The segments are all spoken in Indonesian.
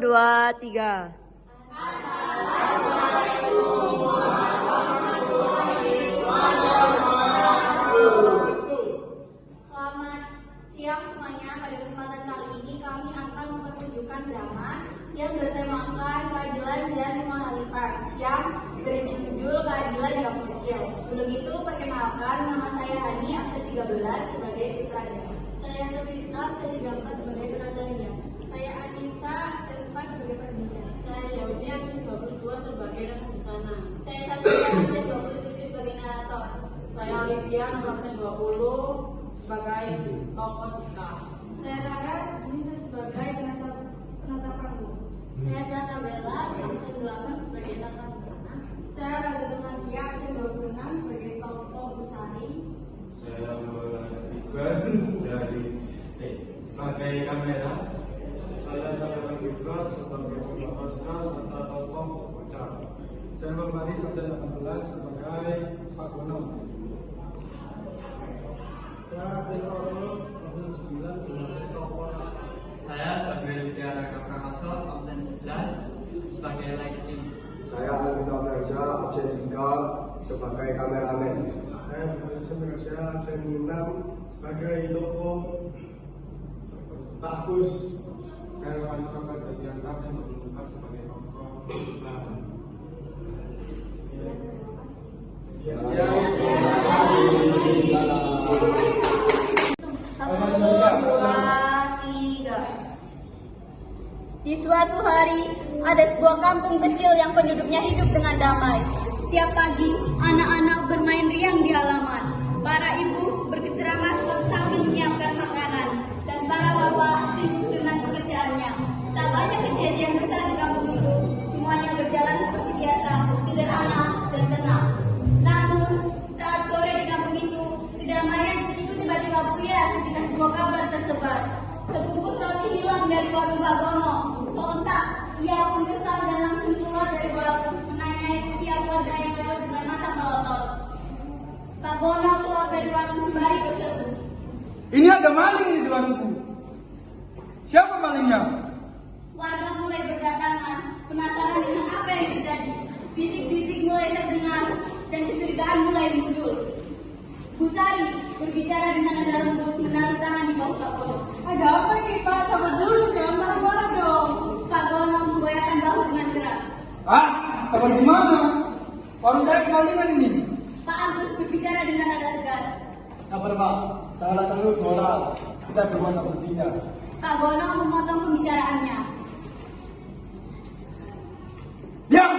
2, 3. Selamat siang semuanya. Pada kesempatan kali ini kami akan mempertunjukkan drama yang bertemakan keadilan dan moralitas yang berjudul Keadilan di Kampung Kecil. Sebelum itu, perkenalkan, nama saya Hani, absen 13 sebagai sutradara. Saya Sabita, absen 34 sebagai penata rias. Saya Anissa, absen 4 sebagai produser. Saya Yaudi, absen 22 sebagai busana. Saya Sabita, absen 27 sebagai narator. Saya Olivia, nomor absen 20 sebagai tokoh Cika. Saya Rara, disini saya sebagai penata panggung. Saya Jata Bella, absen 8 sebagai tata busana. Saya Raga Nadia, absen 26 sebagai tokoh Busari. Saya Iqbal dari sebagai kamera. Saya Saudara Gibran sebagai tokoh pasca serta tokoh bocah. Saya Baris absen 18 sebagai Pak Gono. Saya Pistoro absen 9 sebagai tokoh. Saya Gabriel Widiara Kaprakaso, absen 11 sebagai lighting. Saya Alvito Praja, absen 3 sebagai kameramen. Saya Berkasa absen 6 sebagai tokoh bagus. Saya Wali Kabar Bagian absen 24 sebagai tokoh belakang. Satu, dua, tiga. Di suatu hari, ada sebuah kampung kecil yang penduduknya hidup dengan damai. Setiap pagi, anak-anak bermain riang di halaman. Para ibu berkeceramas sambil menyiapkan makanan, dan para bapak sibuk dengan pekerjaannya. Tak banyak kejadian besar di kampung itu. Semuanya berjalan seperti biasa, sederhana dan tenang. Namun, saat sore di kampung itu, kedamaian itu tiba-tiba buyar ketika sebuah kabar tersebar. Sebungkus roti hilang dari warung Pak Gono. Sontak, ia pun kesal dan langsung keluar dari warung, menanyai tiap warga yang lewat dengan mata melotot. Pak Gono keluar dari warung sembari berseru. Ini ada maling ini di warungku. Siapa malingnya? Warga mulai berdatangan, penasaran dengan apa yang terjadi. Bisik-bisik mulai terdengar dan kecurigaan mulai muncul. Bu Sari berbicara dengan nada lembut, menaruh tangan di bahu Pak Gono. Ada apa ini Pak? Sabar dulu, jangan marah-marah dong. Pak Gono menggoyahkan bahu dengan keras. Ah, sabar gimana? Warung saya kemalingan ini. Pak Agus berbicara dengan nada tegas. Sabar Pak, salah satu moral. Kita bermata berpindah. Pak Gono memotong pembicaraannya. Diam!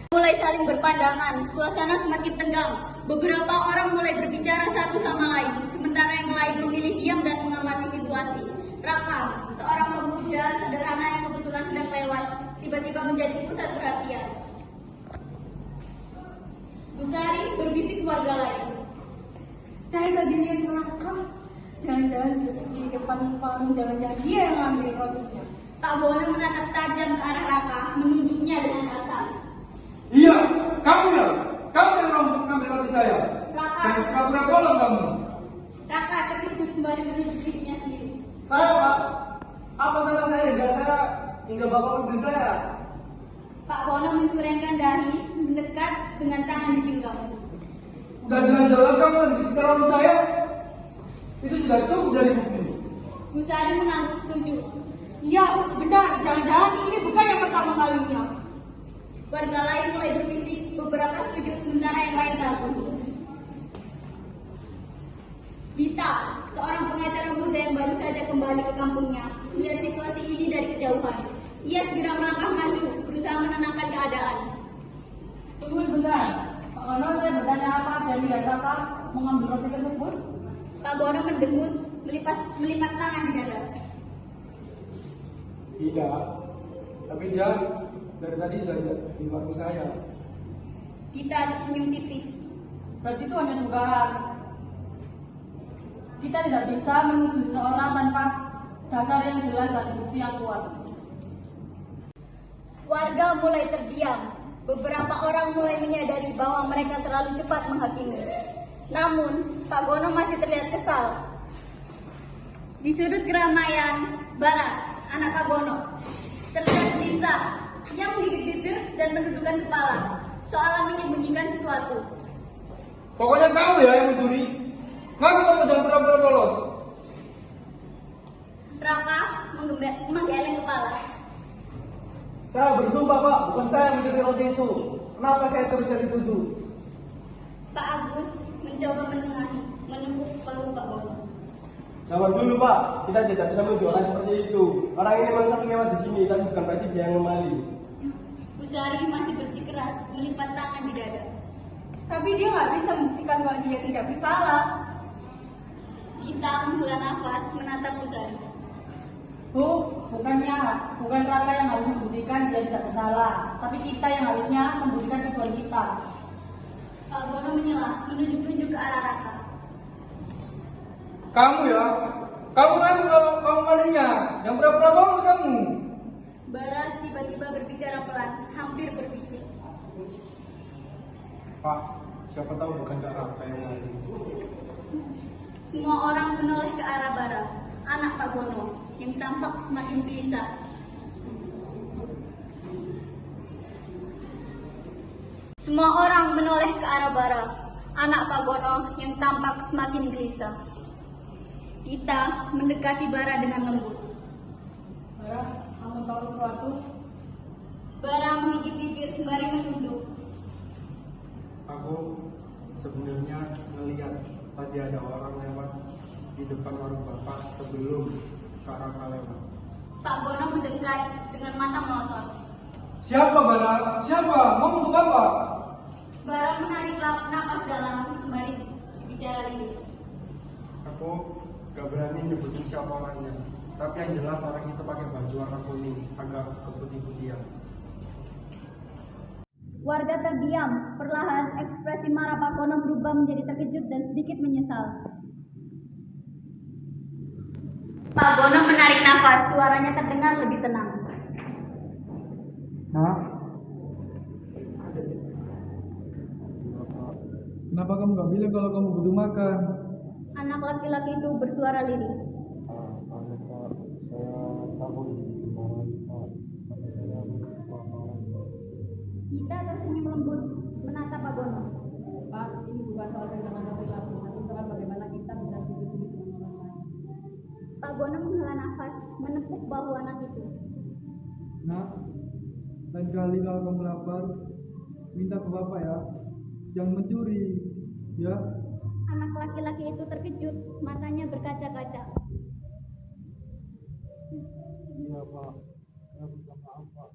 Mulai saling berpandangan, suasana semakin tegang. Beberapa orang mulai berbicara satu sama lain, sementara yang lain memilih diam dan mengamati situasi. Raka, seorang pemuda sederhana yang kebetulan sedang lewat, tiba-tiba menjadi pusat perhatian. Bu Sari berbisik ke warga lain. Saya tadi lihat Raka. Jangan-jangan di depan warung, jangan-jangan dia yang ngambil rotinya. Pak Bono menatap tajam ke arah Raka, menunjuknya dengan kasar. Iya, kamu ya? Kamu yang ngambil roti saya. Raka. Jangan pura-pura bolos kamu. Raka terkejut sembari menunjuk dirinya sendiri. Saya Pak, apa salah saya hingga bapak mobil saya? Pak Bono mencurengkan dahi, mendekat dengan tangan di pinggang. Udah jelas-jelas kamu lagi di sekitar roti saya. Itu sudah cukup dari bukti. Bu Sari mengangguk setuju. Iya, benar. Jangan-jangan ini bukan yang pertama kalinya. Warga lain mulai berbisik, beberapa setuju sementara yang lain ragu. Dita, seorang pengacara muda yang baru saja kembali ke kampungnya, melihat situasi ini dari kejauhan. Ia segera melangkah maju, berusaha menenangkan keadaan. Tunggu sebentar, Pak Gono, saya bertanya apa dan lihat Raka mengambil roti tersebut? Pak Gono mendengus, melipat tangan di dada. Tidak, tapi dia dari tadi sudah di warung saya. Dita tersenyum tipis. Berarti itu hanya dugaan. Kita tidak bisa menuduh seseorang tanpa dasar yang jelas dan bukti yang kuat. Warga mulai terdiam. Beberapa orang mulai menyadari bahwa mereka terlalu cepat menghakimi. Namun, Pak Gono masih terlihat kesal. Di sudut keramaian, barat, anak Pak Gono. Terlihat Lisa, ia menggigit bibir dan menundukkan kepala, seolah menyembunyikan sesuatu. Pokoknya kamu ya yang mencuri. Ngaku kamu jangan pura-pura polos. Raka menggeleng kepala. Saya bersumpah Pak, bukan saya yang mencuri roti itu. Kenapa saya terus yang dituduh? Pak Agus mencoba menengahi, menepuk bahu Pak Gono. Jangan dulu Pak, kita tidak bisa menjualan seperti itu. Orang ini memang sering lewat di sini, tapi bukan berarti dia yang memaling. Bu Sari masih bersikeras, melipat tangan di dada. Tapi dia nggak bisa membuktikan kalau dia tidak bersalah. Gita menghela nafas menatap Bu Sari. Bu, bukan Raka yang harus membuktikan dia tidak bersalah, tapi kita yang harusnya membuktikan tuduhan kita. Pak Gono menyela, menunjuk-nunjuk ke arah Raka. Kamu ya, kamu ngaku kalau kamu malingnya. Yang pura-pura bohong kamu. Bara tiba-tiba berbicara pelan, hampir berbisik. Pak, siapa tahu bukan Kak Raka yang maling. Semua orang menoleh ke arah Bara, anak Pak Gono, yang tampak semakin gelisah. Semua orang menoleh ke arah Bara, anak Pak Gono, yang tampak semakin gelisah. Gita mendekati Bara dengan lembut. Bara, kamu tahu sesuatu? Bara menggigit bibir sembari menunduk. Aku sebenarnya melihat tadi ada orang lewat di depan warung Bapak sebelum Kak Raka lewat. Pak Gono mendekat dengan mata melotot. Siapa Bara? Siapa? Ngomong ke Bapak. Bara menarik napas dalam sembari bicara lirih. Aku gak berani nyebutin siapa orangnya, tapi yang jelas orang itu pakai baju warna kuning, agak keputih-putihan. Warga terdiam, perlahan ekspresi marah Pak Gono berubah menjadi terkejut dan sedikit menyesal. Pak Gono menarik nafas, suaranya terdengar lebih tenang. Hah? Kenapa kamu gak bilang kalau kamu butuh makan? Anak laki-laki itu bersuara lirih. Gita tersenyum lembut menatap Pak Gono. Pak, ini bukan soal kehilangan perilaku, tapi soal bagaimana kita bisa hidup dengan orang lain. Pak Gono menghela nafas, menepuk bahu anak itu. Nah, lain kali kalau kamu lapar, minta ke Bapak ya. Jangan mencuri, ya. Anak laki-laki itu terkejut, matanya berkaca-kaca. Iya Pak, saya minta maaf Pak.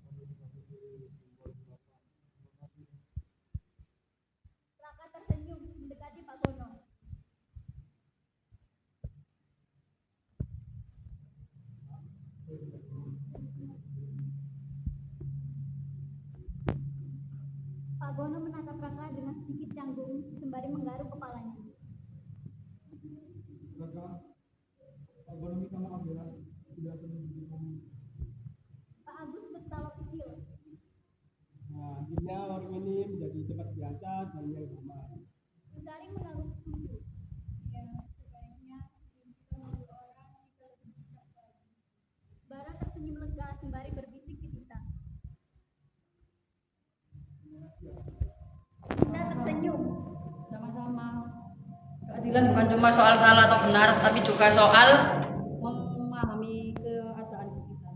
Raka tersenyum mendekati Pak Gono. Pak Gono menatap Raka dengan sedikit canggung sembari menggaruk kepalanya. Raka, Pak Gono minta maaf ya. Tidak senang kamu. Pak Agus tertawa kecil. Nah, akhirnya orang ini menjadi tempat biasa dan yang aman. Bu Sari mengangguk setuju. Ya, sebaiknya kita membuat orang kita lebih bijak lagi. Bara tersenyum lega sembari berbisik ke Gita. Gita tersenyum. Sama-sama. Keadilan bukan cuma soal salah atau benar, tapi juga soal memahami keadaan sekitar.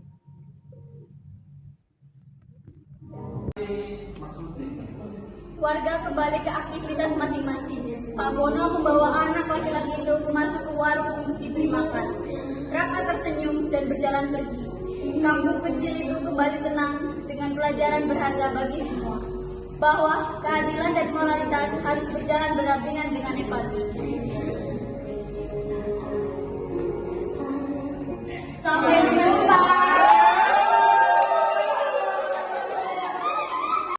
Warga kembali ke aktivitas masing-masing. Pak Gono membawa anak laki-laki itu masuk ke warung untuk diberi makan. Raka tersenyum dan berjalan pergi. Kampung kecil itu kembali tenang dengan pelajaran berharga bagi semua, bahwa keadilan dan moralitas harus berjalan berdampingan dengan empati.